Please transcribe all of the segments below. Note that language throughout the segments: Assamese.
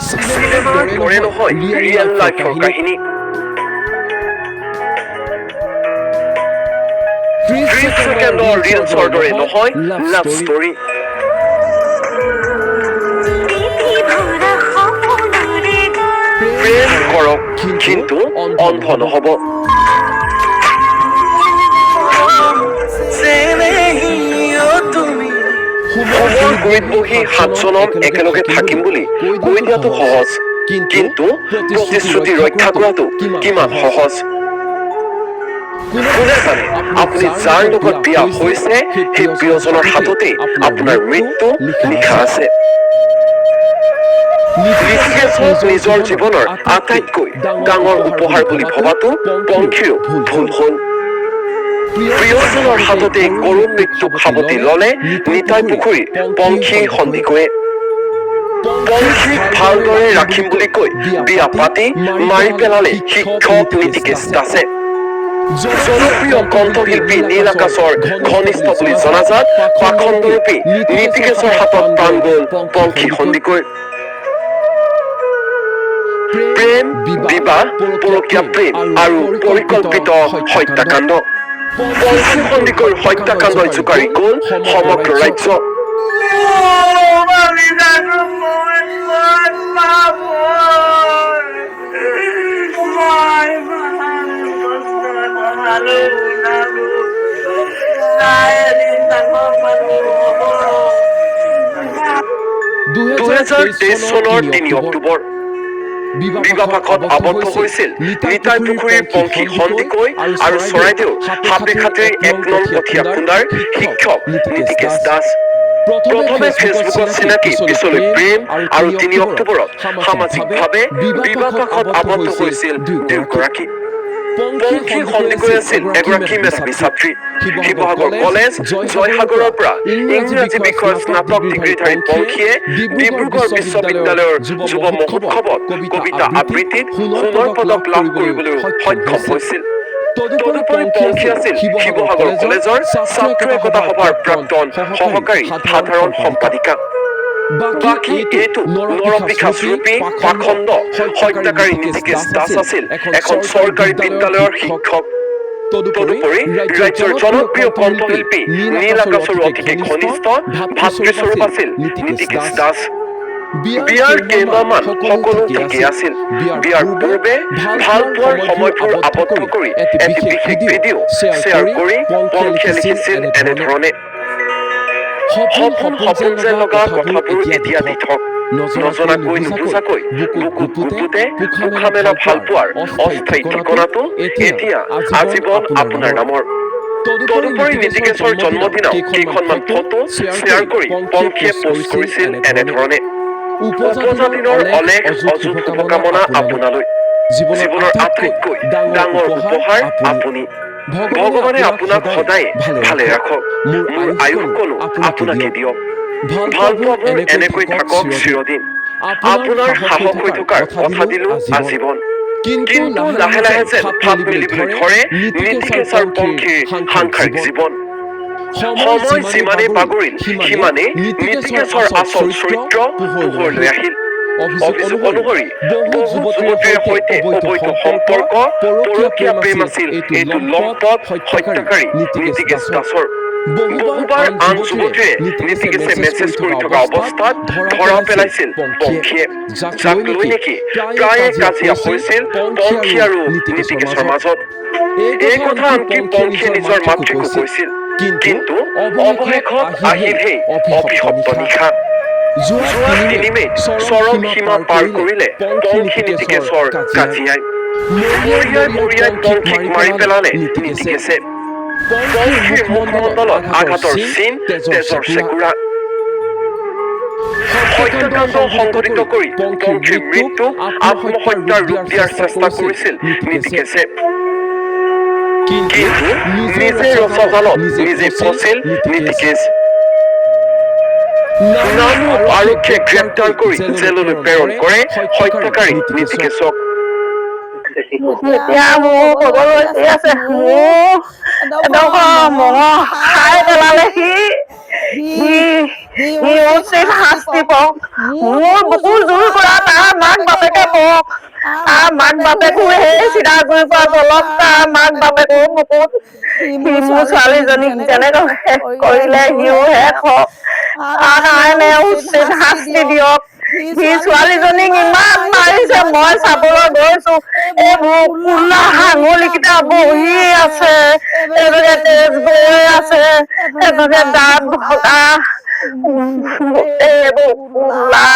চিনেমাৰ দৰে নহয় ৰিয়েল লাইফৰ কাহিনী। 30 ছেকেণ্ডৰ ৰিলছৰ দৰে নহয় লাভ ষ্টৰী। প্ৰেম কৰক কিন্তু অন্ধ নহব। হোমৰ গুৰিত বহি 7 জনম একেলগে থাকিম বুলি কৈ দিয়াটো সহজ, কিন্তু প্ৰতিশ্ৰুতি ৰক্ষা কৰাটো কিমান সহজ। কোনে জানে আপুনি যাৰ লগত বিয়া হৈছে সেই প্ৰিয়জনৰ হাততেই আপোনাৰ মৃত্যু লিখা আছে। ঋষিকেশক নিজৰ জীৱনৰ আটাইতকৈ ডাঙৰ উপহাৰ বুলি ভবাটো পংখীৰো ভুল হ'ল। প্ৰিয়জনৰ হাততেই কৰুণ মৃত্যুক সাৱটি ল'লে নিতাই পুখুৰী পংখী সন্দিকৈয়ে। পংখীক ভালদৰে ৰাখিম বুলি কৈ বিয়া পাতি মাৰি পেলালে শিক্ষক নীতিকেশ দাসে। জনপ্ৰিয় কণ্ঠশিল্পী নীল আকাশৰ ঘনিষ্ঠ বুলি জনাজাত পাখণ্ডৰূপী নীতিকেশৰ হাতত প্ৰাণ গ'ল পংখী সন্দিকৈ। প্ৰেম, বিবাহ, পৰকীয়া প্ৰেম আৰু পৰিকল্পিত হত্যাকাণ্ড। পংখী সন্দিকৈৰ হত্যাকাণ্ডই জোকাৰি গ'ল সমগ্ৰ ৰাজ্য। চনৰ 3 অক্টোবৰ বিবাহপাশত আবদ্ধ হৈছিল নিতাই পুখুৰীৰ পংখী সন্দিকৈ আৰু চৰাইদেউৰ সাপেখাতিৰ 1 নং কঠীয়া খুন্দাৰ শিক্ষক নীতিকেশ দাস। প্ৰথমে ফেচবুকত চিনাকি, পিছলৈ প্ৰেম আৰু 3 অক্টোবৰত সামাজিকভাৱে বিবাহপাশত আবদ্ধ হৈছিল দুয়োগৰাকী। পংখী সন্দিকৈ আছিল এগৰাকী মেধাৱী ছাত্ৰী। শিৱসাগৰ কলেজ জয়সাগৰৰ পৰা ইংৰাজী বিষয়ত স্নাতক ডিগ্ৰীধাৰী পংখীয়ে ডিব্ৰুগড় বিশ্ববিদ্যালয়ৰ যুৱ মহোৎসৱত কবিতা আবৃত্তিত সোণৰ পদক লাভ কৰিবলৈ সক্ষম হৈছিল। তদুপৰি পংখী আছিল শিৱসাগৰ কলেজৰ ছাত্ৰ একতা সভাৰ প্ৰাক্তন সহকাৰী সাধাৰণ সম্পাদিকা। বাকী এইটো নৰপিশাচৰূপী পাখণ্ড হত্যাকাৰী নীতিকেশ দাস আছিল এখন চৰকাৰী বিদ্যালয়ৰ শিক্ষক। তদুপৰি ৰাজ্যৰ জনপ্ৰিয় কণ্ঠশিল্পী নীল আকাশৰো অতিকে ঘনিষ্ঠ ভাতৃস্বৰূপ আছিল নীতিকেশ দাস। বিয়াৰ কেইমাহমান সকলো ঠিকেই আছিল। বিয়াৰ পূৰ্বে ভাল পোৱাৰ সময়বোৰ আবদ্ধ কৰি এটি বিশেষ ভিডিঅ' শ্বেয়াৰ কৰি পংখীয়ে লিখিছিল এনেধৰণে: সপোন যেন লগা কথাবোৰ এতিয়া দি থক, নজনাকৈ নুবুজাকৈ বুকুত গুপুতে পোখা মেলা ভাল পোৱাৰ অস্থায়ী ঠিকনাটো এতিয়া আজীৱন আপোনাৰ নামৰ। তদুপৰি নীতিকেশৰ জন্মদিনৰ কেইখনমান ফটো শ্বেয়াৰ কৰি পংখীয়ে পোষ্ট কৰিছিল এনেধৰণে: উপজা দিনৰ অলেখ অযুত শুভকামনা আপোনালৈ, জীৱনৰ আটাইতকৈ ডাঙৰ উপহাৰ আপুনি। ভগৱানে আপোনাক সদায় ভালে ৰাখক, মোৰ আয়ুসকলো আপোনাকে দিয়ক। ভাল পোৱাবোৰ এনেকৈ থাকক চিৰদিন, আপোনাৰ সাহস হৈ থকাৰ কথা দিলো আজীৱন। কিন্তু লাহে লাহে যেন ফাট মেলিবলৈ ধৰে নীতিকেশ আৰু পংখীৰ সাংসাৰিক জীৱন। সময় যিমানেই বাগৰিল সিমানেই নীতিকেশৰ আচল চৰিত্ৰ পোহৰলৈ আহিল। অভিযোগ অনুসৰি বহু যুৱতীৰ সৈতে অবৈধ সম্পৰ্ক, পৰকীয়া প্ৰেম আছিল এইটো লম্পট হত্যাকাৰী নীতিকেশ দাসৰ। বহুবাৰ আন যুৱতীয়ে নীতিকেশে মেছেজ কৰি থকা অৱস্থাত ধৰা পেলাইছিল পংখীয়ে, যাক লৈ নেকি প্ৰায়ে কাজিয়া হৈছিল পংখী আৰু নীতিকেশৰ মাজত। এই কথা আনকি পংখীয়ে নিজৰ মাতৃকো কৈছিল, কিন্তু অৱশেষত আহিল সেই অভিশপ্ত নিশা। যোৱা 3 মে'ত চৰম সীমা পাৰ কৰিলে পংখী নীতিকেশৰ কাজিয়াই। মৰিয়াই পংখীক মাৰি পেলালে নীতিকেশে। পংখীৰ মুখমণ্ডলত আঘাতৰ চিন, তেজৰ চেকুৰা। হত্যাকাণ্ড সংঘটিত কৰি পংখীৰ মৃত্যুক আত্মহত্যাৰ ৰূপ দিয়াৰ চেষ্টা কৰিছিল নীতিকেশে। কিন্তু নিজে ৰচা জালত নিজে ফচিল নীতিকেশ। নামৰূপ আৰক্ষীয়ে গ্ৰেপ্তাৰ কৰি জেললৈ প্ৰেৰণ কৰে হত্যাকাৰী নীতিকেশক। এতিয়া মোৰ ক'বলৈ কি আছে, মোৰ এডোখৰ মঙহ খাই পেলালে সি উচিত শাস্তি পাওক। মোৰ বুকু জুই কৰা তাৰ মাক বাপেকে মোক, তাৰ মাক বাপেকো সেই চিধাগুৰিৰ পৰা তলত, তাৰ মাক বাপেকো বুকুত সি মোৰ ছোৱালীজনীক যেনেকৈ কৰিলে সিও শেষ হওক। তাৰ কাৰণে উচিত শাস্তি দিয়ক। সি ছোৱালীজনীক ইমান মাৰিছে, মই চাবলৈ গৈছো, এইবোৰ কোলা আঙুলিকেইটা বহি আছে, এইভাগে তেজ বৈ আছে, এইভাগে দাঁত ভগা, এইবোৰ কোলা।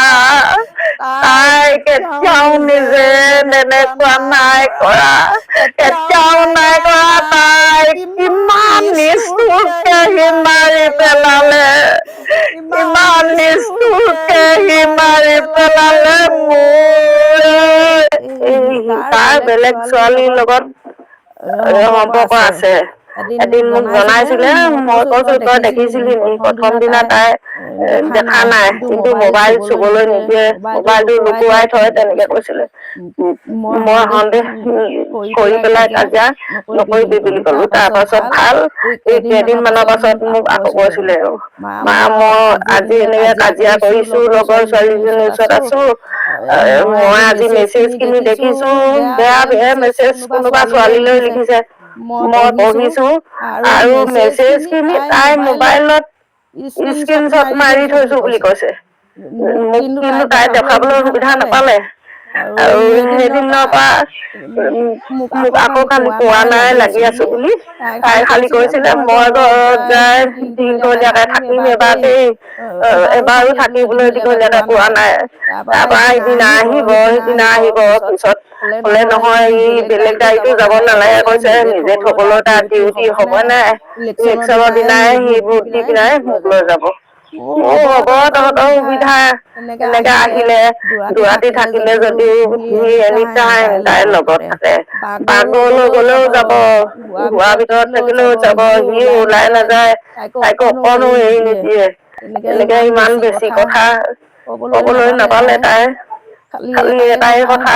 তাই কেতিয়াও নিজে তেনেকুৱা নাই কৰা, কেতিয়াও নাই কৰা। তাই কিমান নিষ্ঠুৰকে সি মাৰি পেলালে, ইমান নিষ্ঠুৰকে সি মাৰি পেলালে মোৰ। তাৰ বেলেগ ছোৱালীৰ লগত সম্পৰ্ক আছে। এদিন মোক জনাইছিলে, মই কৈছো তই দেখিছিলি নি? প্ৰথম দিনা তাই দেখা নাই, কিন্তু মোবাইল চুবলৈ নিদিয়ে, মোবাইলটো লুকুৱাই থয়, তেনেকে কৈছিলে। মই সন্দেহ কৰি পেলাই কাজিয়া নকৰিবি বুলি ক'লো। তাৰ পাছত ভাল, এই কেইদিনমানৰ পাছত মোক আকৌ কৈছিলে, মা মই আজি এনেকে কাজিয়া কৰিছো, লগৰ ছোৱালীজনীৰ ওচৰত আছো, মই আজি মেছেজ খিনি দেখিছো, বেয়া বেয়া মেছেজ কোনোবা ছোৱালীলৈ লিখিছে, মই পঢ়িছো, আৰু মেছেজ খিনি তাই মোবাইলত স্ক্ৰীনশ্বট মাৰি থৈছো বুলি কৈছে। মোক কিন্তু তাই দেখাবলৈ সুবিধা নাপালে। আৰু সেইদিনৰ পৰা মোক আকৌ কালি পোৱা নাই, লাগি আছো বুলি। তাই খালি কৈছিলে মই ঘৰত যাই দীঘলীয়াকে থাকিম এবাৰ দেই, এবাৰো থাকিবলৈ দীঘলীয়াকে পোৱা নাই। তাৰপৰা সিদিনা আহিব, পিছত হলে নহয় ই বেলেগ গাড়ীতো যাব নালাগে কৈছে, নিজে থবলৈ তাৰ ডিউটি হ'ব নাই, ইলেকশ্যনৰ দিনাই সি ভোট দি পিনাই মোক লৈ যাব। হ'ব তহঁতৰ সুবিধা, এনেকে আহিলে দুৰাতি থাকিলে যদিও সি এনি টাইম তাইৰ লগত থাকে। পাকঘৰলৈ গলেও যাব, ঘৰৰ ভিতৰত থাকিলেও যাব, সি ওলাই নাযায়, তাইকো অকনো এৰি নিদিয়ে। এনেকে ইমান বেছি কথা কবলৈ নাপালে তাই, খালি এটাই কথা,